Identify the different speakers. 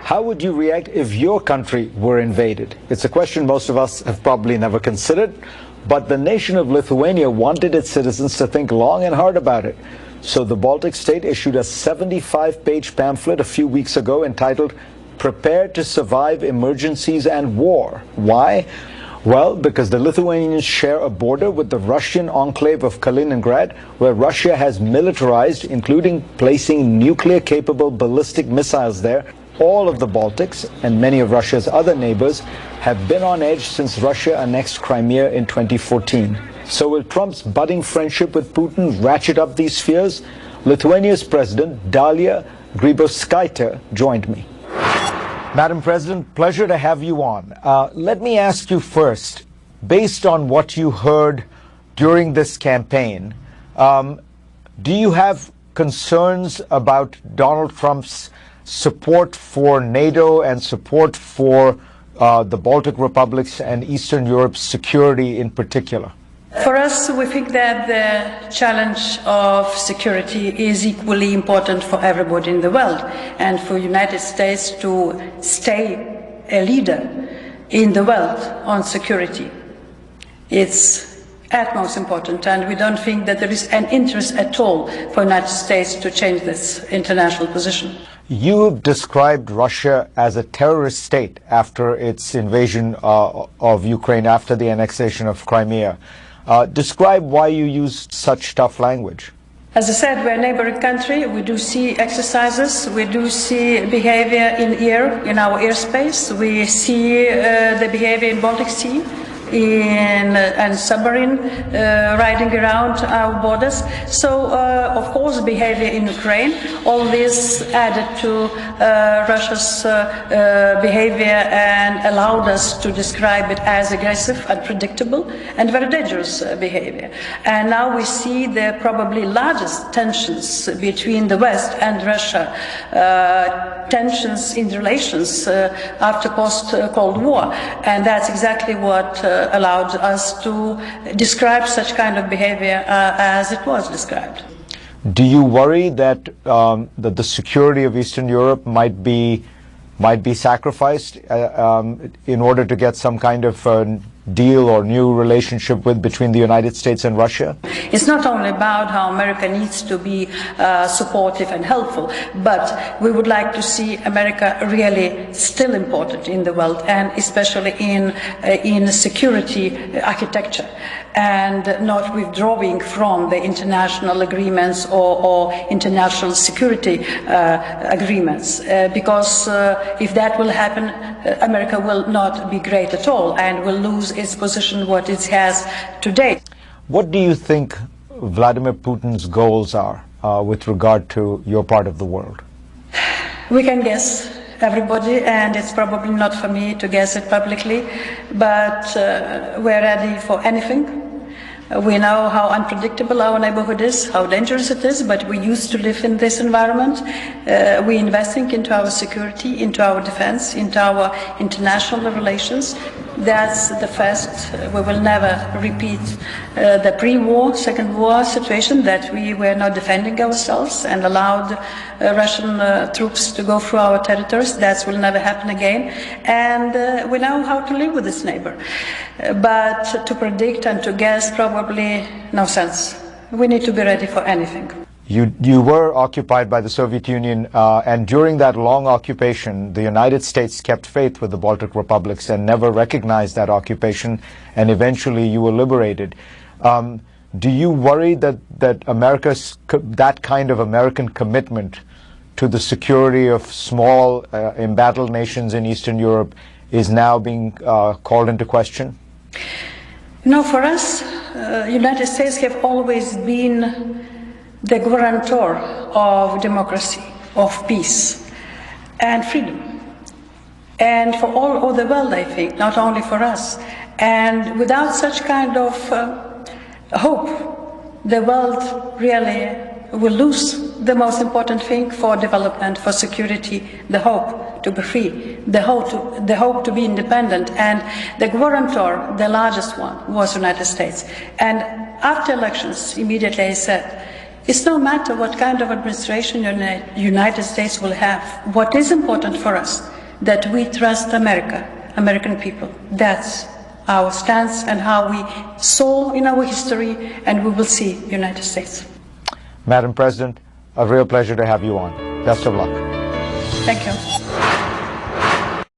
Speaker 1: How would you react if your country were invaded? It's a question most of us have probably never considered, but the nation of Lithuania wanted its citizens to think long and hard about it. So the Baltic state issued a 75-page pamphlet a few weeks ago entitled "Prepare to Survive Emergencies and War." Why? Well, because the Lithuanians share a border with the Russian enclave of Kaliningrad, where Russia has militarized, including placing nuclear-capable ballistic missiles there. All of the Baltics and many of Russia's other neighbors have been on edge since Russia annexed Crimea in 2014. So will Trump's budding friendship with Putin ratchet up these fears? Lithuania's president, Dali Gribaускайте, joined me. Madam President, pleasure to have you on. Let me ask you first, based on what you heard during this campaign, do you have concerns about Donald Trump's support for NATO and support for the Baltic republics and Eastern Europe's security in particular?
Speaker 2: For us, we think that the challenge of security is equally important for everybody in the world, and for the United States to stay a leader in the world on security. It's utmost important, and we don't think that there is an interest at all for the United States to change this international position.
Speaker 1: You have described Russia as a terrorist state after its invasion of Ukraine, after the annexation of Crimea. Describe why you used such tough language.
Speaker 2: As I said, we're a neighboring country. We do see exercises. We do see behavior in our airspace. We see the behavior in Baltic Sea, and submarine riding around our borders. So, of course, behavior in Ukraine, all this added to Russia's behavior and allowed us to describe it as aggressive, unpredictable, and very dangerous behavior. And now we see the probably largest tensions between the West and Russia, tensions in relations after post-Cold War. And that's exactly what allowed us to describe such kind of behavior as it was described.
Speaker 1: Do you worry that that the security of Eastern Europe might be sacrificed in order to get some kind of deal or new relationship between the United States and Russia?
Speaker 2: It's not only about how America needs to be supportive and helpful, but we would like to see America really still important in the world, and especially in security architecture, and not withdrawing from the international agreements or international security agreements, because if that will happen, America will not be great at all and will lose its position what it has today.
Speaker 1: What do you think Vladimir Putin's goals are with regard to your part of the world?
Speaker 2: We can guess, everybody, and it's probably not for me to guess it publicly, but we're ready for anything. We know how unpredictable our neighborhood is, how dangerous it is, but we used to live in this environment. We're investing into our security, into our defense, into our international relations. That's the first. We will never repeat the pre-war, second war situation that we were not defending ourselves and allowed Russian troops to go through our territories. That will never happen again. And we know how to live with this neighbor. But to predict and to guess, probably no sense. We need to be ready for anything.
Speaker 1: You were occupied by the Soviet Union, and during that long occupation, the United States kept faith with the Baltic republics and never recognized that occupation, and eventually you were liberated. Do you worry that that kind of American commitment to the security of small, embattled nations in Eastern Europe is now being called into question?
Speaker 2: No, for us, United States have always been the guarantor of democracy, of peace and freedom. And for all over the world, I think, not only for us. And without such kind of hope, the world really will lose the most important thing for development, for security, the hope to be free, the hope to be independent. And the guarantor, the largest one, was the United States. And after elections, immediately I said, it's no matter what kind of administration the United States will have. What is important for us that we trust America, American people. That's our stance and how we saw in our history, and we will see United States.
Speaker 1: Madam President, a real pleasure to have you on. Best of luck.
Speaker 2: Thank you.